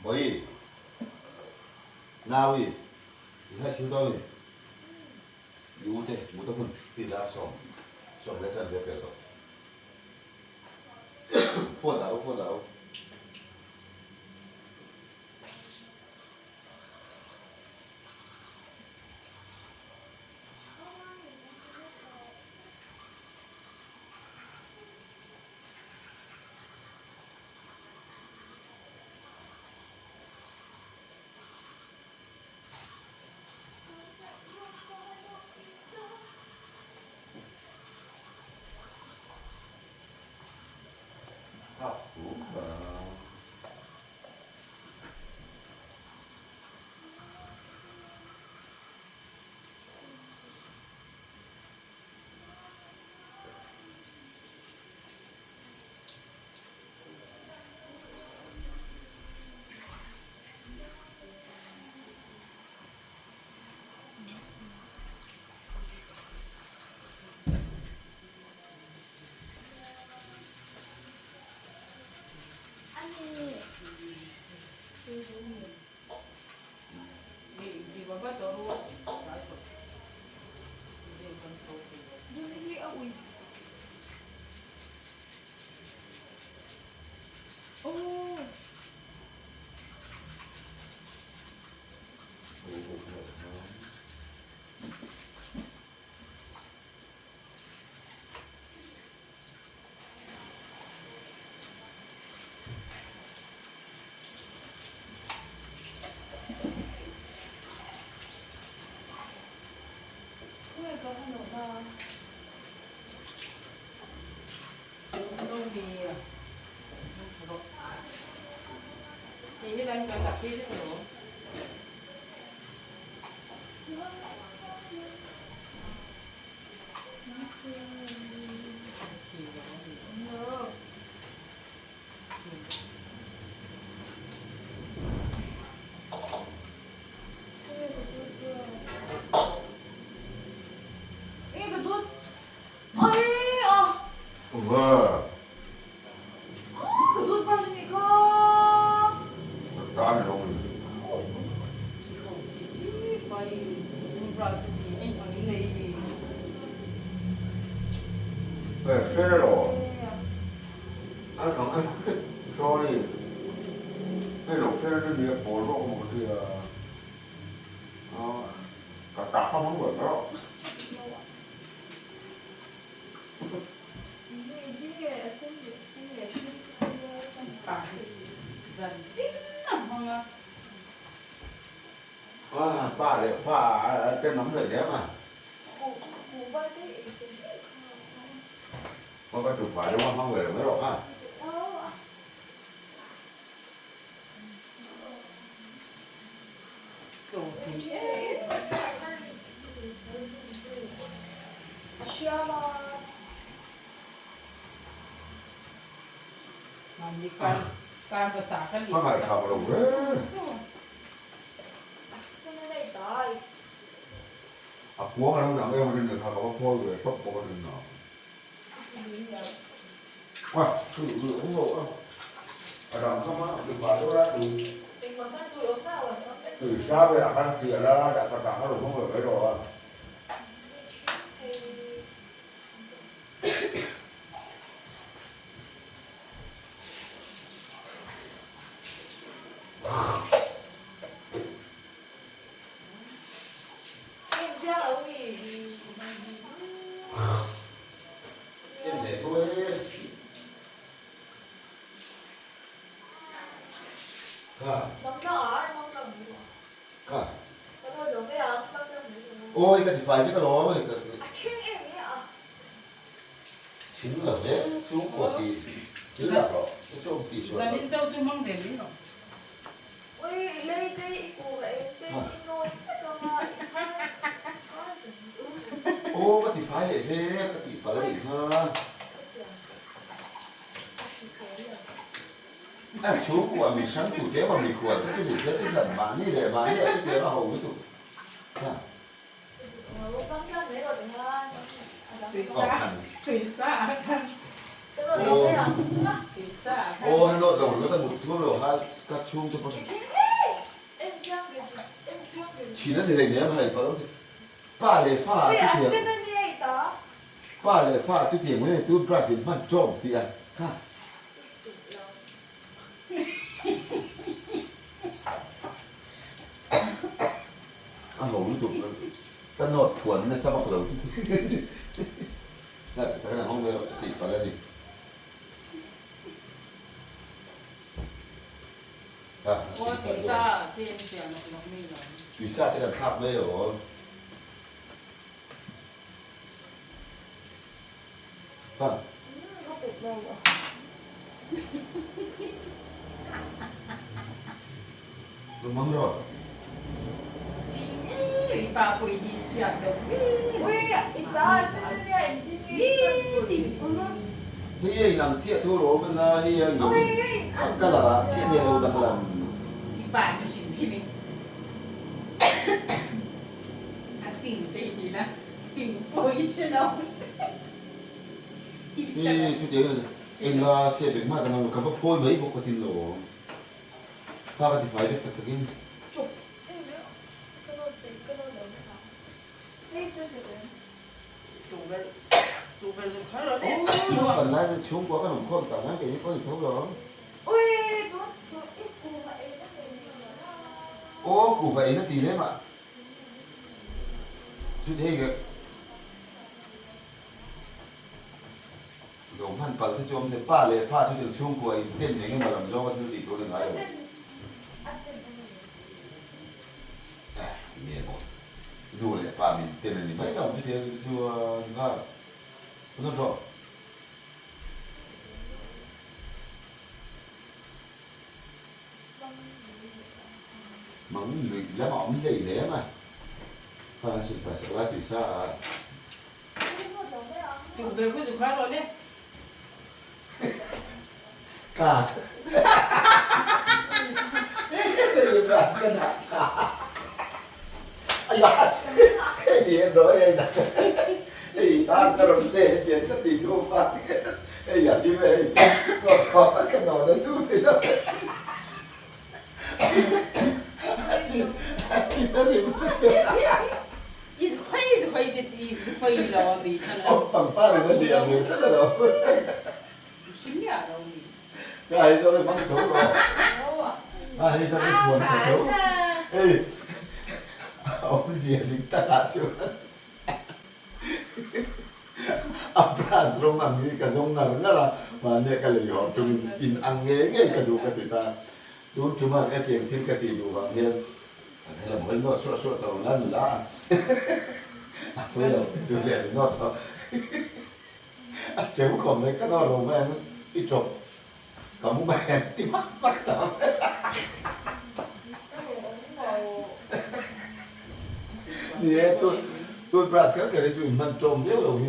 뭐이? 나위? 이하 신동이? 이우대 무덤은 비다솜 좀 내전 옆에서 푸어다로 Ini đang cần đặt kia chứ nữa. 왜? 그 toothbrush니까. 나를 너무 Mày brush thì anh còn những này vì 왜 쇠로? 아, 정말 소리 해로 쇠를 위해 보러 오면 어디야? 딱 한번 거야. 근데 이게 생리 쉽게 phải dần ít lắm không ạ? Bà lại pha trên nấm rồi đấy mà. 고발 때 있으니. Có chụp phải đúng không? Không phải là mới rồi ha. Kiểu thì 시아마. làm gì can và xả cái Không phải khảo đồng đấy. 쓰는 애 있다. 구워가 너무 안 되면 가가 구워서 tok 먹거든요. 이거 làm không á, đừng vào chỗ đó mình còn thân tụi ốm nào rồi nó từ xa về là ăn tiền là đã có nó đúng không phải rồi. Ôi cái phải chứ cái đó chính là thế chú của tỷ chứ là đó chú tỷ số gia đình dâu chú mong đến đi rồi. ui lấy cái của vậy cái nồi ô cái tỷ phải để thế cái tỷ phải để ha chú của mình sáng cụ thế mà mình của cái mình sẽ tức là bán đi để bán đi chứ thế là hầu cái tụ Tùy xa thân. 그거 너네야. Tùy ซ่า โอ้ฮันโดดเราก็ต้องหมุดทั่วเราฮะกัดช่วงตัว em chưa được em chưa được ชีนั่นอะไรเนี่ยให้ปะป้าเลยฟ้า ui ที่ à เดียว xin anh đi đó ป้าเลยฟ้าที่เดียวไม่ตู้บราซิลมันจมเตียนค่ะอ้าวรู้จุกตนอดผวนในสมองเรานั่นแต่ในห้องเราติดไปแล้วดิอ่ะ ว่าพิซซ่าเจนเสียงน้องไม่หรอ พิซซ่าที่เราทำไม่หรอป้า nó được đâu rồi ดูมั้งหรอ อีปลาปุยดีเสียงเดี๋ยว ui ít đó xin anh đi em đi đi เฮ้ยหลังเชี่ยทั่วโลกมันนะเฮ้ยอยู่ก็ละเชี่ยเนี่ยเราดังละ อีปลาจะสิงที่นี่ปิ่งตีดีนะปิ่งปุยใช่ไหม นี่ชุดเดียวกันเองละเสียเป็นมากแต่มันก็พอยไม่ปกติหรอป้าก็ที่ไฟเด็กตะกี้ chụp ê nữa cái nó đấy hả đây chưa được đấy ดูไปสุดท้ายแล้วเนี่ย ปัญหาจะชุ่มกว่าขนมข้นแต่นั้นแกยังก็อยู่เท่าหรอ ui nó ít cù vậy nó để nó โอ้กูไฟนาทีเลยมาชุดเดียวกันหลงพันปัลที่จมเนี่ยป้าเลยฟ้าชุดเดียวชุ่มกว่าเต้นอย่างเงี้ยมาลำโซ่ก็ชุดดีตัวหนึ่งไง ăn tên anh này เมียบอกดูเลยป้ามีเต้นอันนี้ไม่เราชุดเดียวชัวร์ก็คุณต้องจบ mà mình lá mỏng gì để mà phải sẽ lá từ xaดูไปสุดท้ายแล้วเนี่ย cả thì là cái nào chả ai bạn hiện rồi đây nè thì ta có đồng tiền tiền cái gì thu phát bây giờ đi về có cái nào đấy thu thì đâu thì nó thì 一会了，没看到。 ông bằng pha này nó điểm người rất là đâu 什么呀，老米？ ai cho cái băng thấu rồi ai cho cái cuốn thấu ê ông gì thì ta chưa abras rong ang ni ka zong na ngara ma ne ka le yo tum in ang nge ka du ka ti ta tu chuma ka tieng thim ka ti du wa nge hay là mới nó sốt sốt đầu lần lá bây giờ từ lệ nó thôi chém còn mấy cái đó rồi mà ít chụp có một bài thì mắc tao nè tôi brush cái này chú mình trộm thế rồi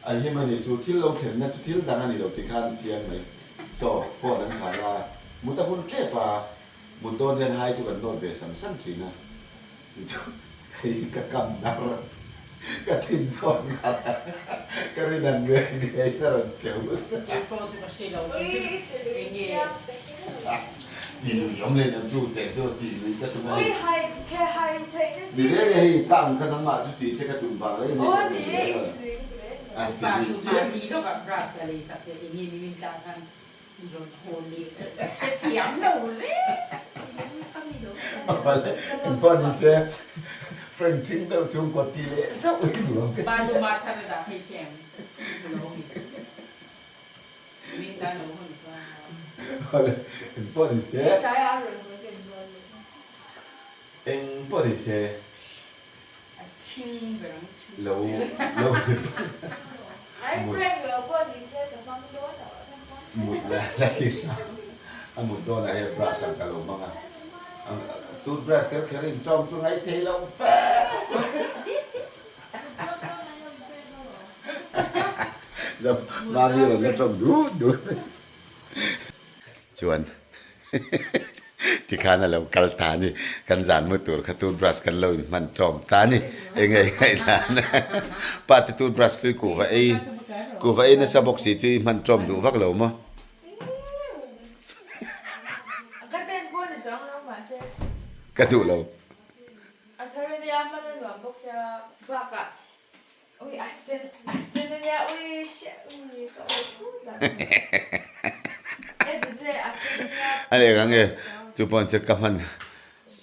anh em mình chú thiếu lâu khen chú thiếu đang ăn đi đầu thì khăn chiang này so for đang khá là muốn ta hôn chết và một đôi then hai chú cần nốt về sẵn sẵn chỉ nè chú thấy cái cầm nào cái tin son cái này là người nó là chịu thì giống như là chú trẻ cho thì cái tụi ui này hay cái vì thế thì tăng cái thằng mà chú tí cái tụi vào đấy ôi này đi anh ปลา thì สุ bị มา chết ดีแล้วกับปลาทะเลสักเสียอย่างนี้มีการทำโดนโคนดีเสียเถียงเราเลย poi dice Frenching đâu chung có tỷ lệ sao ấy được บ้านดูมาทันระดับให้แชมป์มีการหนูคนว่า poi dice cái áo rồi mới tiền rồi poi dice ชิงแบบ lâu lâu anh quen rồi qua đi xe từ phong đố ở thang quán một là cái sao một đôi là hay brush sang cả lồng mà toothbrush cái này trong chung ấy thế lâu phê giờ mang đi rồi nó trồng đủ chuanที่ข้านั่นเรากัลตานี่กันจานมือตัวขัดตูดบรัสกันเลยมันจอมตานี่เองไงไงล่ะนะป้าติตูดบรัสด้วยกูว่าไอ้นะสะบกสีที่มันจอมดูวักเหล่ามั้ง装了嘛些， กระดูเรา 啊，他们家买的暖不些，不个，喂阿森的家喂些喂个喂土的，哎，不是阿森的家。 อะไรกันเงี้ยจุปอนจะกับมัน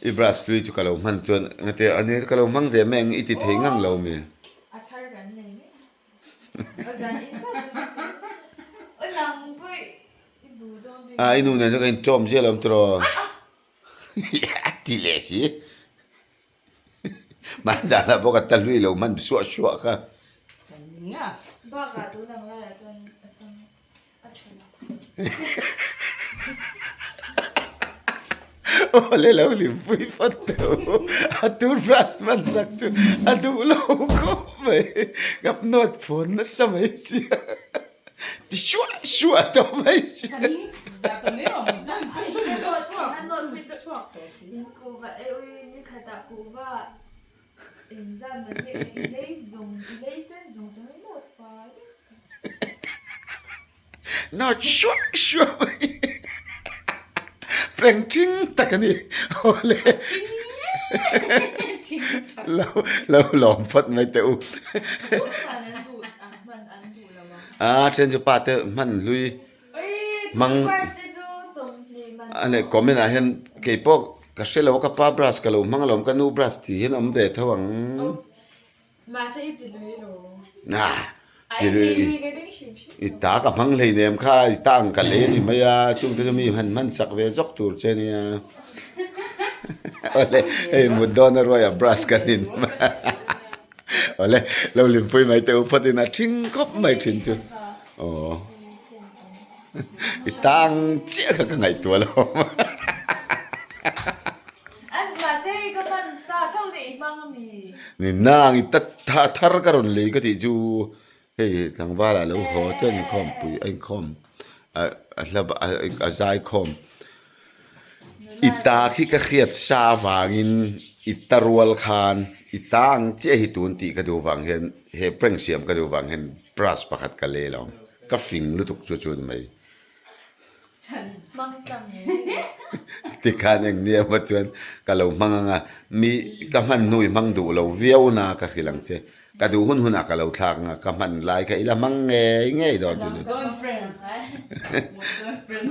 อีบราสลุยจุกะเรามันจวนแต่อันนี้กะเรามั่งเวแมงอีติเทงังเรามี 啊，他儿干那没？我咱一早就，我能不一路都没。 อ่าอินูเนี่ยจะกินจอมเสียลำตัวทีเลสิมันจะละบอกตะลุยเรามันชัวชัวค่ะ Thành à. 爸爸都能来真啊吹了。 โอ้เลยเราลิมปุยฟัดเตออะตูบรัสมันสักจุอะดูเราก็ไม่กับนวดฝนนะสมัยเสียที่ชัวชัวตัวไม่ชัว Thành là tụi nếu mà mình đang哎，chút một cái chuột, 他弄被这 chuột kìa. 你古巴哎喂，你看到古巴，咱们你你先用你弄发的。 นอชัวชัวแฟรงชิงตะกันนี่โอ้เลย Chính thật. เราหลอมฟัดไม่เตอ 我反正读啊，蛮安读了吗？ อ่าเช่นจะปาเตอมันลุย 哎， Mang- 这块这就送你们。 อันนี้ก็ไม่น่าเห็นเกี่ยวกับกษตรเรากับป้าบรัสกับเรามังเรากันนูบรัสที่เห็นอมเดทวัง มาใช่ติดเลยหรอ น่ะ ไอ้ ที่เลย ลุยกันได้ชิมชิม อีตากับมังเลยเนี่ยข้าอีตาอังกันเลยนี่ไม่ยาช่วงที่จะมีมันสักเวจกตูร์เชนี่ยโอ้เลยเอ้ยมุดดอนอะไรอะบรัสกันนี่โอ้เลยเราลืมไปไม่เตอพอดีนะทิ้งก็ไม่ทิ้งจุดโอ้อีตาอังเจ้าก็ไงตัวเรา อันมาใช่ก็มันซาเท่านี้มั่งมี นี่นางอีตัดทาร์การุนเลยก็ที่จูเฮ้ยทางบ้านเราขอเจ้านี่คอมปุยไอ้คอมแล้วใจคอมอีตาขี้ก็เครียดชาฟางินอีตารัวลคานอีตางเจ้าหิตุนตีกระดูวังเห็นเฮเปร่งเสียมกระดูวังเห็นปรัสประคัดกันเลยแล้วก็ฟิงลุตุกจุนๆไหม มั่งจังเนี่ย ที่การอย่างนี้มาจวนก็เรามังงะมีกำมันนุยมังดูเราเวียวนาก็คือหลังเจก็ดูหุ่นหุ่นก็เราทางกำมันลายก็อีละมังเงยดอนจุด Đón friend. ไอ้ Một đón friend.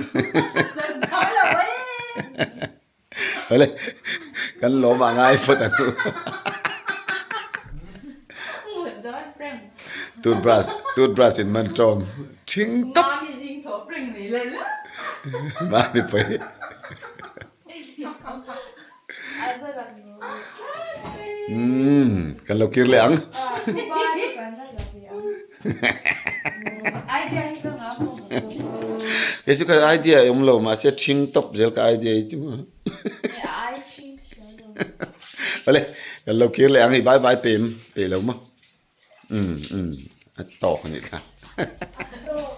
จนเขาเลยเว้ย เฮ้ยกันโลมาง่ายพอตัน Một đón friend. ตูดบรัสอินมันจอมทิ้งต๊บ Mommy dính thổ friend này lên đó. มาไม่ไป ไอ้เสื้อหลังนู้น กันเราคิดเหลือง บ้านกันได้กับพี่ไอเดียที่ก็งามมาก เฮ้ยจุกไอเดียยมโลมาเสียทิ้งต๊บเจลกับไอเดียจุ๊บ ไอชิม ไปเลยกันเราคิดเหลืองให้บายเปมเปแล้วมั้งอัดต่อกันอีกค่ะ โ